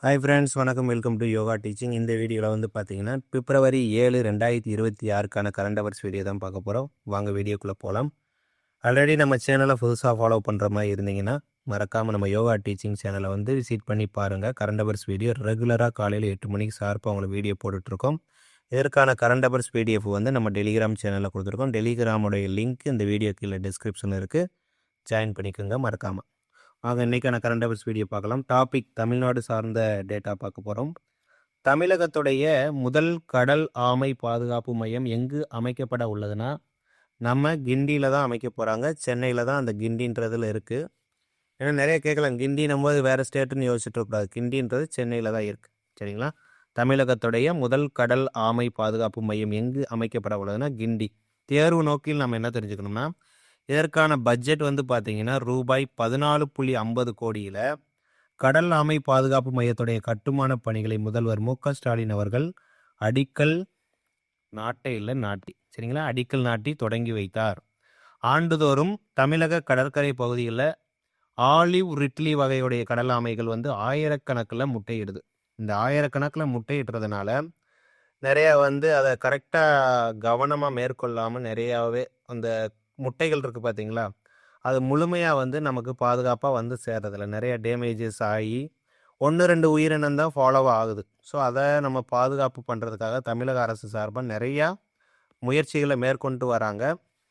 Hi friends, வணக்கம். Welcome to yoga teaching. இந்த வீடியோவில் வந்து பார்த்தீங்கன்னா பிப்ரவரி 7 2026க்கான கரண்ட் அவர்ஸ் வீடியோ தான் பார்க்க போகிறோம். வாங்க வீடியோக்குள்ளே போகலாம். ஆல்ரெடி நம்ம சேனலை புதுசாக ஃபாலோ பண்ணுற மாதிரி இருந்தீங்கன்னா மறக்காமல் நம்ம யோகா டீச்சிங் சேனலை வந்து விசிட் பண்ணி பாருங்கள். கரண்ட் அவர்ஸ் வீடியோ ரெகுலராக காலையில் 8 மணிக்கு ஷார்ப்பாக உங்களுக்கு வீடியோ போட்டுட்ருக்கோம். இதற்கான கரண்ட் அவர்ஸ் பிடிஎஃப் வந்து நம்ம டெலிகிராம் சேனலில் கொடுத்துருக்கோம். டெலிகிராமுடைய லிங்க் இந்த வீடியோ கீழே டிஸ்கிரிப்ஷனில் இருக்குது, ஜாயின் பண்ணிக்கோங்க மறக்காமல். ஆக இன்றைக்கான கரண்ட் அஃபேர்ஸ் வீடியோ பார்க்கலாம். டாபிக் தமிழ்நாடு சார்ந்த டேட்டா பார்க்க போகிறோம். தமிழகத்துடைய முதல் கடல் ஆமை பாதுகாப்பு மையம் எங்கு அமைக்கப்பட உள்ளதுன்னா நம்ம கிண்டியில் தான் அமைக்க போகிறாங்க. சென்னையில் தான் அந்த கிண்டின்றதில் இருக்குது. ஏன்னா நிறைய கேட்கலாம், கிண்டினும் போது வேறு ஸ்டேட்டுன்னு யோசிச்சுட்டு இருக்கக்கூடாது. கிண்டின்றது சென்னையில் தான் இருக்குது. சரிங்களா? தமிழகத்துடைய முதல் கடல் ஆமை பாதுகாப்பு மையம் எங்கு அமைக்கப்பட உள்ளதுன்னா கிண்டி. தேர்வு நோக்கில் நம்ம என்ன தெரிஞ்சுக்கணும்னா, இதற்கான பட்ஜெட் வந்து பார்த்தீங்கன்னா ரூபாய் 14.50 கோடியில் கடல் ஆமை பாதுகாப்பு மையத்துடைய கட்டுமான பணிகளை முதல்வர் மு.க.ஸ்டாலின் அவர்கள் அடிக்கல் நாட்டி சரிங்களா, அடிக்கல் நாட்டி தொடங்கி வைத்தார். ஆண்டுதோறும் தமிழக கடற்கரை பகுதியில் ஆலிவ் ரிட்லி வகையுடைய கடல் ஆமைகள் வந்து ஆயிரக்கணக்கில் முட்டையிடுது. இந்த ஆயிரக்கணக்கில் முட்டையிடுறதுனால நிறையா வந்து அதை கரெக்டாக கவனமாக மேற்கொள்ளாமல் நிறையாவே அந்த முட்டைகள் இருக்குது பார்த்தீங்களா, அது முழுமையாக வந்து நமக்கு பாதுகாப்பாக வந்து சேர்றதில்ல. நிறைய டேமேஜஸ் ஆகி 1-2 உயிரினம் தான் ஃபாலோ ஆகுது. ஸோ அதை நம்ம பாதுகாப்பு பண்ணுறதுக்காக தமிழக அரசு சார்பாக நிறையா முயற்சிகளை மேற்கொண்டு வராங்க.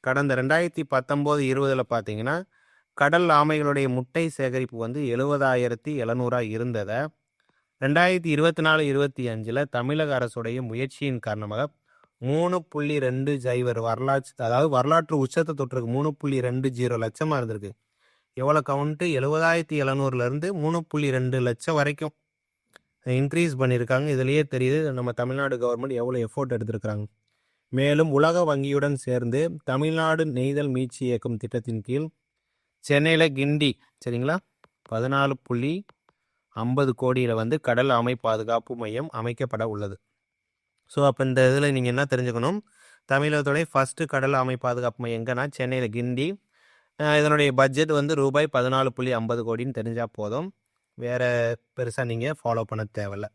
கடந்த 2019-20 பார்த்தீங்கன்னா கடல் ஆமைகளுடைய முட்டை சேகரிப்பு வந்து 70,700 இருந்ததை 2024-25 தமிழக அரசுடைய முயற்சியின் காரணமாக 3.20 வரலாற்று உச்சத்தை தொட்டிருக்கு. 3.20 லட்சமாக இருந்திருக்கு. எவ்வளோ கவுண்ட்டு? 70,700லேருந்து 3.2 லட்சம் வரைக்கும் இன்க்ரீஸ் பண்ணியிருக்காங்க. இதுலேயே தெரியுது நம்ம தமிழ்நாடு கவர்மெண்ட் எவ்வளோ எஃபோர்ட் எடுத்திருக்கிறாங்க. மேலும் உலக வங்கியுடன் சேர்ந்து தமிழ்நாடு நெய்தல் மீட்சி இயக்கம் திட்டத்தின் கீழ் சென்னையில் கிண்டி சரிங்களா 14.50 கோடியில் வந்து கடல் ஆமை பாதுகாப்பு மையம் அமைக்கப்பட உள்ளது. ஸோ அப்போ இந்த இதில் நீங்கள் என்ன தெரிஞ்சுக்கணும், தமிழகத்துடைய ஃபஸ்ட்டு கடல் ஆமை பாதுகாப்பு மையம் எங்கன்னா சென்னையில் கிண்டி. இதனுடைய பட்ஜெட் வந்து ரூபாய் 14.50 கோடின்னு தெரிஞ்சால் போதும். வேறு பெருசாக நீங்கள் ஃபாலோ பண்ண தேவையில்ல.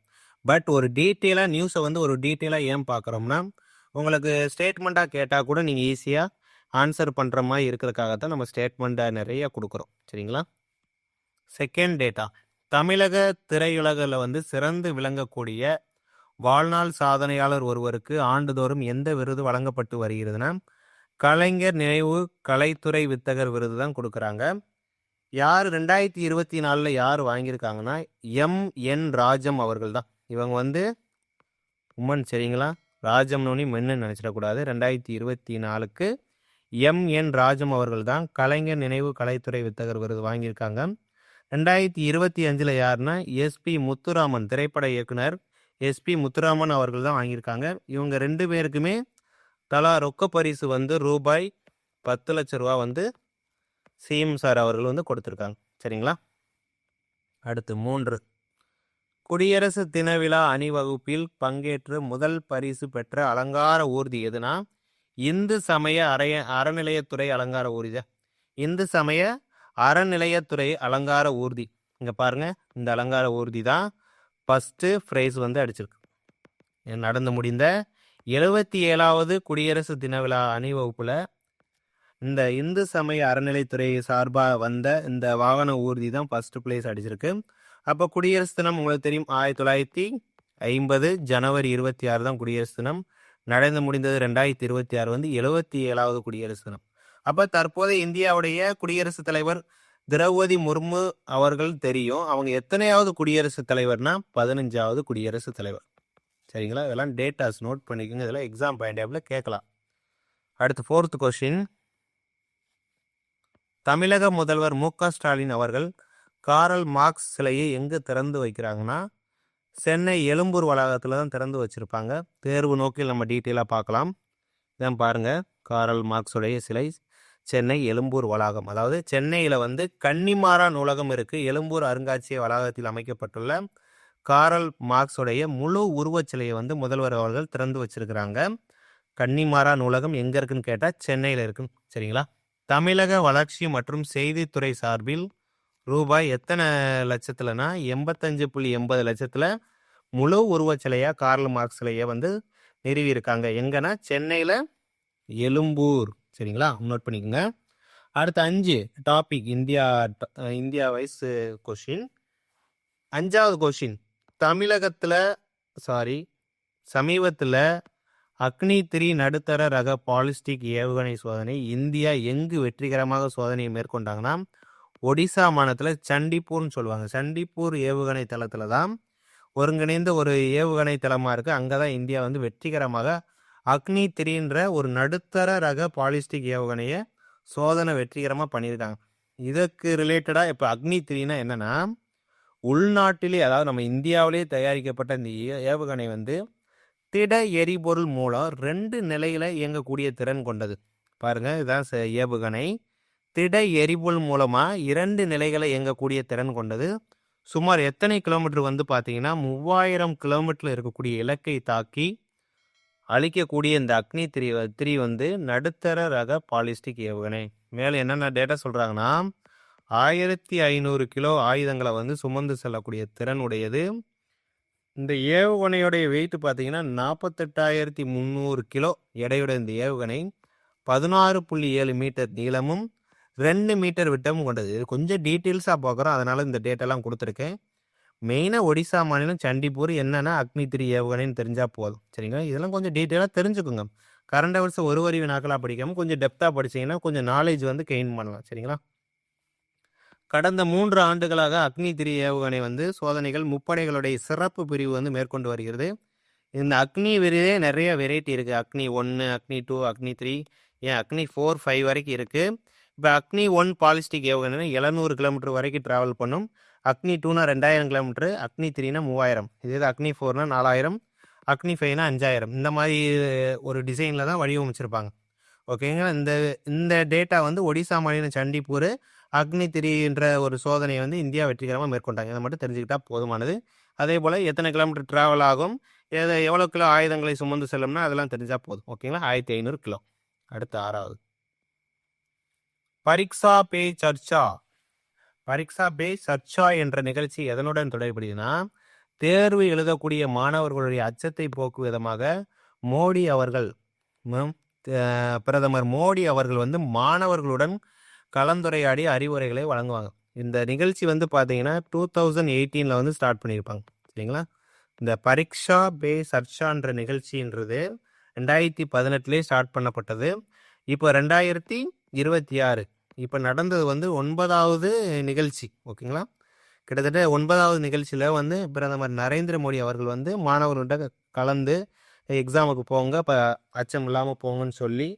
பட் ஒரு டீட்டெயிலாக நியூஸை வந்து ஒரு டீட்டெயிலாக ஏன் பார்க்குறோம்னா, உங்களுக்கு ஸ்டேட்மெண்ட்டாக கேட்டால் கூட நீங்கள் ஈஸியாக ஆன்சர் பண்ணுற மாதிரி இருக்கிறதுக்காகத்தான் நம்ம ஸ்டேட்மெண்ட்டை நிறைய கொடுக்குறோம். சரிங்களா? செகண்ட் டேட்டா, தமிழக திரையுலகில் வந்து சிறந்து விளங்கக்கூடிய வாழ்நாள் சாதனையாளர் ஒருவருக்கு ஆண்டுதோறும் எந்த விருது வழங்கப்பட்டு வருகிறதுனா கலைஞர் நினைவு கலைத்துறை வித்தகர் விருது தான் கொடுக்குறாங்க. யார் 2024 யார் வாங்கியிருக்காங்கன்னா எம்.என். ராஜம் அவர்கள் தான். இவங்க வந்து உமன் சரிங்களா, ராஜம்னு மென்னு நினச்சிடக்கூடாது. 2024 எம்.என். ராஜம் அவர்கள் தான் கலைஞர் நினைவு கலைத்துறை வித்தகர் விருது வாங்கியிருக்காங்க. 2025 யாருன்னா எஸ்பி முத்துராமன், திரைப்பட இயக்குனர் எஸ்பி முத்துராமன் அவர்கள் தான் வாங்கியிருக்காங்க. இவங்க 2 பேருக்குமே தலா ரொக்க பரிசு வந்து ரூபாய் 10 லட்ச ரூபா வந்து சிஎம் சார் அவர்கள் வந்து கொடுத்துருக்காங்க. சரிங்களா? அடுத்து 3, குடியரசு தின விழா அணிவகுப்பில் பங்கேற்று முதல் பரிசு பெற்ற அலங்கார ஊர்தி எதுனா இந்து சமய அறநிலையத்துறை அலங்கார ஊர்தி. இந்து சமய அறநிலையத்துறை அலங்கார ஊர்தி. இங்கே பாருங்க, இந்த அலங்கார ஊர்தி தான் ஃபஸ்ட்டு ப்ரைஸ் வந்து அடிச்சிருக்கு. நடந்து முடிந்த 77வது குடியரசு தின விழா அணிவகுப்பில் இந்த இந்து சமய அறநிலைத்துறை சார்பாக வந்த இந்த வாகன ஊர்தி தான் ஃபஸ்ட்டு பிளேஸ் அடிச்சிருக்கு. அப்போ குடியரசு தினம் உங்களுக்கு தெரியும், 1950 ஜனவரி 26 தான் குடியரசு தினம். நடந்து முடிந்தது 2026 வந்து 77வது குடியரசு தினம். அப்போ தற்போதைய இந்தியாவுடைய குடியரசுத் தலைவர் திரௌபதி முர்மு அவர்கள் தெரியும். அவங்க எத்தனையாவது குடியரசுத் தலைவர்னா 15வது குடியரசுத் தலைவர். சரிங்களா? இதெல்லாம் டேட்டாஸ் நோட் பண்ணிக்கோங்க. இதெல்லாம் எக்ஸாம் பாயிண்ட் ஆஃப்ல கேட்கலாம். அடுத்து 4th கொஸ்டின், தமிழக முதல்வர் மு.க.ஸ்டாலின் அவர்கள் காரல் மார்க்ஸ் சிலையை எங்கே திறந்து வைக்கிறாங்கன்னா சென்னை எழும்பூர் வளாகத்தில் தான் திறந்து வச்சுருப்பாங்க. தேர்வு நோக்கில் நம்ம டீட்டெயிலாக பார்க்கலாம். இதான் பாருங்கள், காரல் மார்க்ஸுடைய சிலை சென்னை எழும்பூர் வளாகம். அதாவது சென்னையில் வந்து கன்னிமாரா நூலகம் இருக்குது. எழும்பூர் அருங்காட்சியக வளாகத்தில் அமைக்கப்பட்டுள்ள காரல் மார்க்ஸுடைய முழு உருவச்சிலையை வந்து முதல்வர் அவர்கள் திறந்து வச்சிருக்கிறாங்க. கன்னிமாரா நூலகம் எங்கே இருக்குன்னு கேட்டால் சென்னையில் இருக்குன்னு. சரிங்களா? தமிழக வளர்ச்சி மற்றும் செய்தித்துறை சார்பில் ரூபாய் எத்தனை லட்சத்துலனா 85.80 லட்சத்துல முழு உருவச்சிலையா கார்ல் மார்க்ஸ் சிலையை வந்து நிறுவியிருக்காங்க. எங்கன்னா சென்னையில் எழும்பூர். சரிங்களா, நோட் பண்ணிக்கோங்க. அடுத்த 5 டாபிக் இந்தியா வைஸ் கொஷின். 5வது கொஷின், சமீபத்தில் அக்னி 3 நடுத்தர ரக பாலிஸ்டிக் ஏவுகணை சோதனை இந்தியா எங்கு வெற்றிகரமாக சோதனையை மேற்கொண்டாங்கன்னா ஒடிசா மாநிலத்தில் சண்டிப்பூர்னு சொல்லுவாங்க. சண்டிப்பூர் ஏவுகணை தளத்தில் தான் ஒருங்கிணைந்த ஒரு ஏவுகணை தளமாக இருக்குது. அங்கே தான் இந்தியா வந்து வெற்றிகரமாக அக்னி 3ன்ற ஒரு நடுத்தர ரக பாலிஸ்டிக் ஏவுகணையை சோதனை வெற்றிகரமாக பண்ணியிருக்காங்க. இதுக்கு ரிலேட்டடாக இப்போ அக்னி 3னா என்னென்னா, உள்நாட்டிலே அதாவது நம்ம இந்தியாவிலே தயாரிக்கப்பட்ட இந்த ஏவுகணை வந்து திட எரிபொருள் மூலம் 2 நிலையில் இயங்கக்கூடிய திறன் கொண்டது. பாருங்கள், இதுதான் ஏவுகணை. திட எரிபொருள் மூலமாக 2 நிலைகளை இயங்கக்கூடிய திறன் கொண்டது. சுமார் எத்தனை கிலோமீட்டர் வந்து பார்த்தீங்கன்னா 3000 கிலோமீட்டரில் இருக்கக்கூடிய இலக்கை தாக்கி அழிக்கக்கூடிய இந்த அக்னி 3 வந்து நடுத்தர ரக பாலிஸ்டிக் ஏவுகணை. மேலே என்னென்ன டேட்டா சொல்கிறாங்கன்னா 1500 கிலோ ஆயுதங்களை வந்து சுமந்து செல்லக்கூடிய திறன் உடையது. இந்த ஏவுகணையோடைய வெயிட் பார்த்தீங்கன்னா 48,300 கிலோ எடையுடைய இந்த ஏவுகணை 16.7 மீட்டர் நீளமும் 2 மீட்டர் விட்டமும் கொண்டது. இது கொஞ்சம் டீட்டெயில்ஸாக பார்க்குறோம், அதனால் இந்த டேட்டெல்லாம் கொடுத்துருக்கேன். மெயினாக ஒடிசா மாநிலம் சண்டிப்பூர் என்னென்னா அக்னி 3 ஏவுகணைன்னு தெரிஞ்சால் போதும். சரிங்களா, இதெல்லாம் கொஞ்சம் டீட்டெயிலாக தெரிஞ்சுக்கோங்க. கரண்ட் அவர்ஸ் ஒரு வரி வினாக்களாக படிக்காமல் கொஞ்சம் டெப்த்தாக படிச்சிங்கன்னா கொஞ்சம் நாலேஜ் வந்து கெயின் பண்ணலாம். சரிங்களா, கடந்த 3 ஆண்டுகளாக அக்னி 3 ஏவுகணை வந்து சோதனைகள் முப்படைகளுடைய சிறப்பு பிரிவு வந்து மேற்கொண்டு வருகிறது. இந்த அக்னி விரிவே நிறைய வெரைட்டி இருக்குது. அக்னி 1, அக்னி 2, அக்னி 3, ஏன் அக்னி 4, 5 வரைக்கும் இருக்குது. இப்போ அக்னி 1 பாலிஸ்டிக் ஏவுகணை 700 கிலோமீட்டர் வரைக்கும் ட்ராவல் பண்ணும். அக்னி 2னா 2000 கிலோமீட்டரு, அக்னி 3னா 3000, இதே அக்னி 4னா 4000, அக்னி 5னா 5000. இந்த மாதிரி ஒரு டிசைனில் தான் வடிவமைச்சிருப்பாங்க. ஓகேங்களா, இந்த டேட்டா வந்து ஒடிசா மாநிலம் சண்டிப்பூர் அக்னி 3ன்ற ஒரு சோதனையை வந்து இந்தியா வெற்றிகரமாக மேற்கொண்டாங்க. இதை மட்டும் தெரிஞ்சுக்கிட்டால் போதுமானது. அதே போல் எத்தனை கிலோமீட்டர் ட்ராவல் ஆகும், எவ்வளோ கிலோ ஆயுதங்களை சுமந்து செல்லும்னா அதெல்லாம் தெரிஞ்சால் போதும். ஓகேங்களா, 1500 கிலோ. அடுத்து 6வது, பரீட்சா பே சர்ச்சா. பரீட்சா பே சர்ச்சா என்ற நிகழ்ச்சி எதனுடன் தொடர்புடையதுன்னா, தேர்வு எழுதக்கூடிய மாணவர்களுடைய அச்சத்தை போக்கும் விதமாக மோடி அவர்கள் பிரதமர் மோடி அவர்கள் வந்து மாணவர்களுடன் கலந்துரையாடி அறிவுரைகளை வழங்குவாங்க. இந்த நிகழ்ச்சி வந்து பார்த்தீங்கன்னா 2018 வந்து ஸ்டார்ட் பண்ணியிருப்பாங்க. சரிங்களா, இந்த பரீட்சா பே சர்ச்சான்ற நிகழ்ச்சின்றது 2018 ஸ்டார்ட் பண்ணப்பட்டது. இப்போ 2026, இப்போ நடந்தது வந்து 9வது நிகழ்ச்சி. ஓகேங்களா, கிட்டத்தட்ட 9வது நிகழ்ச்சியில் வந்து பிரதமர் நரேந்திர மோடி அவர்கள் வந்து மாணவர்கள்ட்ட கலந்து எக்ஸாமுக்கு போங்க, இப்போ அச்சம் இல்லாமல் போங்கன்னு சொல்லி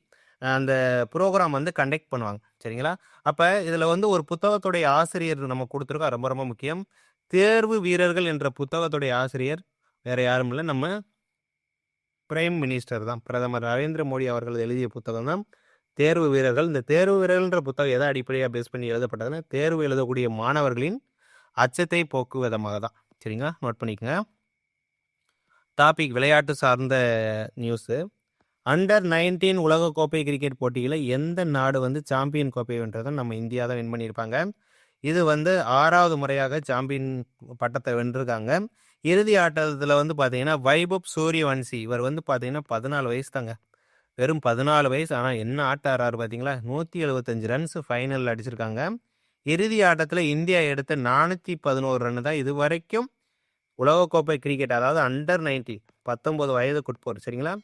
அந்த ப்ரோக்ராம் வந்து கண்டக்ட் பண்ணுவாங்க. சரிங்களா, அப்போ இதில் வந்து ஒரு புத்தகத்துடைய ஆசிரியர் நம்ம கொடுத்துருக்கோம், ரொம்ப ரொம்ப முக்கியம். தேர்வு வீரர்கள் என்ற புத்தகத்துடைய ஆசிரியர் வேறு யாரும் இல்லை, நம்ம பிரைம் மினிஸ்டர் தான். பிரதமர் நரேந்திர மோடி அவர்கள் எழுதிய புத்தகம் தான் தேர்வு வீரர்கள். இந்த தேர்வு வீரர்கள்ன்ற புத்தகம் எதை அடிப்படையாக பேஸ் பண்ணி எழுதப்பட்டதுன்னா தேர்வு எழுதக்கூடிய மாணவர்களின் அச்சத்தை போக்கும் விதமாக தான். சரிங்களா, நோட் பண்ணிக்கோங்க. டாபிக் விளையாட்டு சார்ந்த நியூஸு. அண்டர் 19 உலகக்கோப்பை கிரிக்கெட் போட்டியில் எந்த நாடு வந்து சாம்பியன் கோப்பை வென்றதை நம்ம இந்தியா தான் வின் பண்ணியிருப்பாங்க. இது வந்து 6வது முறையாக சாம்பியன் பட்டத்தை வென்றிருக்காங்க. இறுதி ஆட்டத்தில் வந்து பார்த்தீங்கன்னா வைபவ் சூரியவன்சி, இவர் வந்து பார்த்தீங்கன்னா 14 வயசு தாங்க, வெறும் 14 வயசு. ஆனால் என்ன ஆட்டம் ஆறாரு பார்த்தீங்களா, 175 ரன்ஸ் ஃபைனலில் அடிச்சிருக்காங்க. இறுதி ஆட்டத்தில் இந்தியா எடுத்த 411 ரன் தான் இது வரைக்கும் உலகக்கோப்பை கிரிக்கெட், அதாவது அண்டர் 19 19 வயதுக்குட்போர். சரிங்களா,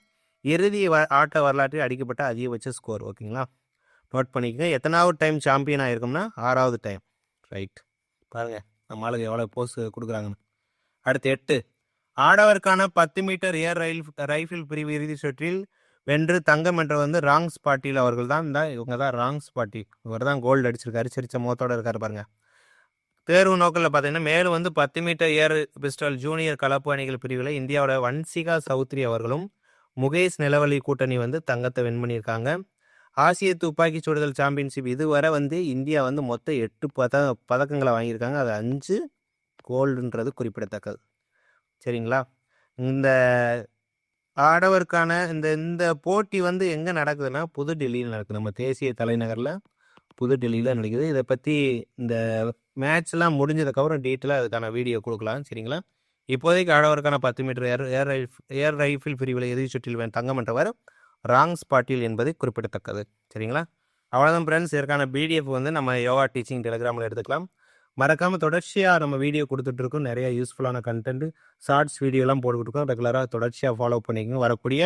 இறுதி ஆட்ட வரலாற்றில் அடிக்கப்பட்ட அதிகபட்ச ஸ்கோர். ஓகேங்களா, நோட் பண்ணிக்கோங்க. எத்தனாவது டைம் சாம்பியன் ஆகிருக்கும்னா 6வது டைம். ரைட், பாருங்கள் நம்ம ஆளுங்க எவ்வளோ போஸ் கொடுக்குறாங்கன்னு. அடுத்து 8, ஆடவருக்கான 10 மீட்டர் ஏர் ரைஃபிள் பிரிவு இறுதி சுற்றில் வென்று தங்கம் என்ற வந்து ராங்ஸ் பாட்டில் அவர்கள் தான். இவங்க தான் ராங்ஸ் பாட்டி, இவர் தான் கோல்டு அடிச்சிருக்காரு, சிரிச்ச முகத்தோடு இருக்காரு பாருங்க. தேர்வு நோக்கில் பார்த்தீங்கன்னா மேலும் வந்து 10 மீட்டர் ஏர் பிஸ்டல் ஜூனியர் கலப்பு அணிகள் பிரிவில் இந்தியாவோட வன்சிகா சௌத்ரி அவர்களும் முகேஷ் நிலவலி கூட்டணி வந்து தங்கத்தை வின் பண்ணியிருக்காங்க. ஆசிய துப்பாக்கி சுடுதல் சாம்பியன்ஷிப் இதுவரை வந்து இந்தியா வந்து மொத்தம் 8 பதக்கங்களை வாங்கியிருக்காங்க. அது 5 கோல்டுன்றது குறிப்பிடத்தக்கது. சரிங்களா, இந்த ஆடவருக்கான இந்த போட்டி வந்து எங்கே நடக்குதுன்னா புதுடெல்லியில் நடக்குது, நம்ம தேசிய தலைநகரில் புதுடெல்லியில் நடக்குது. இதை பற்றி இந்த மேட்ச்லாம் முடிஞ்சதுக்கப்புறம் டீட்டெயிலாக அதுக்கான வீடியோ கொடுக்கலாம். சரிங்களா? இப்போதைக்கு ஆடவருக்கான 10 மீட்டர் ஏர் ரைஃபிள் பிரிவில் இறுதிச் சுற்றில் தங்கம் வென்றவர் ராங்ஸ் பாட்டீல் என்பது குறிப்பிடத்தக்கது. சரிங்களா? அவ்வளோதான் ஃப்ரெண்ட்ஸ். இதற்கான பிடிஎஃப் வந்து நம்ம யோகா டீச்சிங் டெலிகிராமில் எடுத்துக்கலாம். மறக்காமல் தொடர்ச்சியாக நம்ம வீடியோ கொடுத்துட்ருக்கோம். நிறைய யூஸ்ஃபுல்லான கண்டென்ட் ஷார்ட்ஸ் வீடியோலாம் போட்டுக்கிட்டுருக்கோம். ரெகுலராக தொடர்ச்சியாக ஃபாலோ பண்ணிக்கோங்க. வரக்கூடிய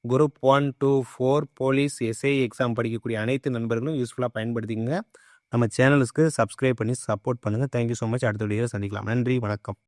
குரூப் 1, 2, 4 போலீஸ் எஸ்ஐ எக்ஸாம் படிக்கக்கூடிய அனைத்து நண்பர்களும் யூஸ்ஃபுல்லாக பயன்படுத்திக்கங்க. நம்ம சேனலுக்கு சப்ஸ்கிரைப் பண்ணி சப்போர்ட் பண்ணுங்கள். Thank you so much. அடுத்த வீடியோவில் சந்திக்கலாம். நன்றி, வணக்கம்.